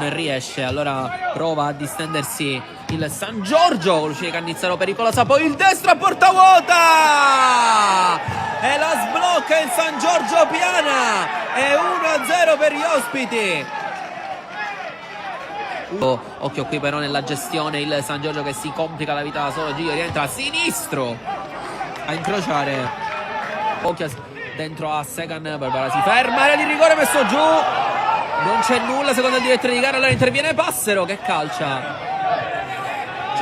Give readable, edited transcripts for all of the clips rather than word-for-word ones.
non riesce, allora prova a distendersi il San Giorgio con l'uscita di Cannizzaro pericolosa, poi il destro a porta vuota e la sblocca il San Giorgio Piana, è 1-0 per gli ospiti. Occhio qui però nella gestione il San Giorgio che si complica la vita da solo, Giglio rientra a sinistro a incrociare, occhio dentro a Segan, Barbara si ferma, area di rigore messo giù, non c'è nulla secondo il direttore di gara, allora interviene Passero che calcia.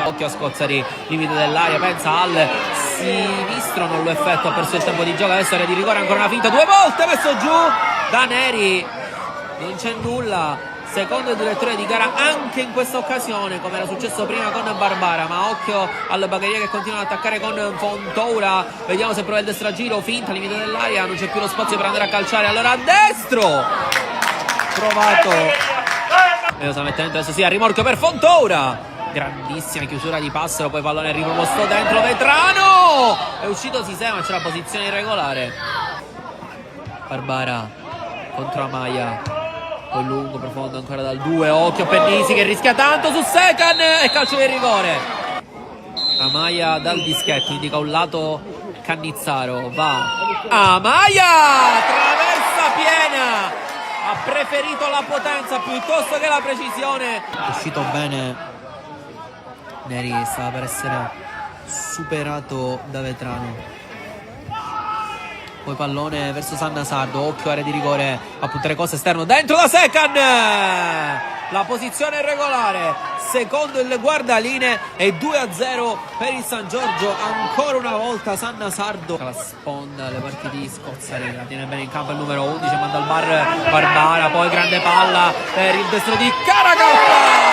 Occhio a Scozzari, limite dell'aria, pensa al sinistro, non lo effettua, ha perso il tempo di gioco, adesso area di rigore, ancora una finta, 2 volte messo giù da Neri, non c'è nulla secondo il direttore di gara anche in questa occasione, come era successo prima con Barbara, ma occhio al Bagheria che continua ad attaccare con Fontoura, vediamo se prova il destro a giro, finta, limite dell'aria, non c'è più lo spazio per andare a calciare, allora a destro provato e lo sta mettendo adesso, sì, a rimorchio per Fontoura, grandissima chiusura di Passero, poi pallone riproposto dentro Vetrano, è uscito Sisema, c'è la posizione irregolare, Barbara contro Amaia, poi lungo, profondo ancora dal 2, occhio Pennisi che rischia tanto su Secan e calcio di rigore. Amaia dal dischetto, indica un lato Cannizzaro, va Amaia, traversa piena, ha preferito la potenza piuttosto che la precisione, è uscito bene Neri, stava per essere superato da Vetrano. Poi pallone verso Sanna Sardo, occhio area di rigore, a puntare cosa esterno, dentro da Secan, la posizione è regolare, secondo il guardaline è 2-0 per il San Giorgio, ancora una volta Sanna Sardo, la sponda alle parti di Scozzari, la tiene bene in campo il numero 11, manda al bar Barbara, poi grande palla per il destro di Caracappa,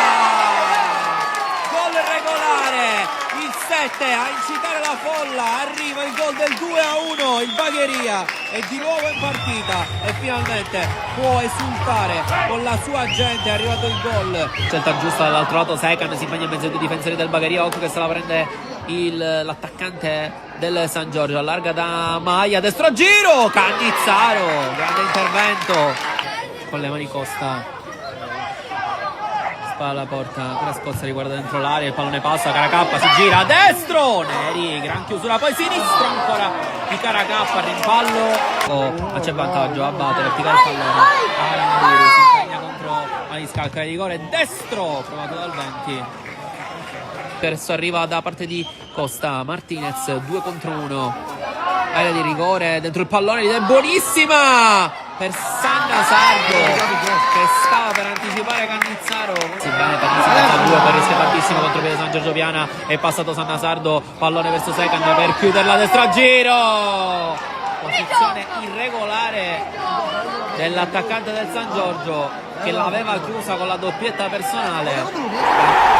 gol regolare, il 7 a incitare la folla, arriva il gol del 2-1, il Bagheria è di nuovo in partita e finalmente può esultare con la sua gente, è arrivato il gol, scelta giusta dall'altro lato, Secan si impegna in mezzo ai due difensori del Bagheria, occhio che se la prende l'attaccante del San Giorgio, allarga da Maia, destro a giro, Cannizzaro, grande intervento con le mani Costa, alla porta, ancora Scozza riguarda dentro l'area, il pallone passa, Caracappa si gira a destro, Neri, gran chiusura, poi sinistro ancora di Caracappa, rimpallo, ma c'è vantaggio, abbatte, verticale il pallone, Aramburu si impegna contro Maniscalca di rigore, destro, provato dal 20, adesso arriva da parte di Costa, Martinez, 2 contro 1, area di rigore, dentro il pallone, è buonissima! Per Sanna Sardo che stava per anticipare Cannizzaro, sì, bene per 72, poi rischia tantissimo contro piede San Giorgio Piana, è passato Sanna Sardo, pallone verso Secan per chiuderla a destra a giro, posizione irregolare dell'attaccante del San Giorgio che l'aveva chiusa con la doppietta personale.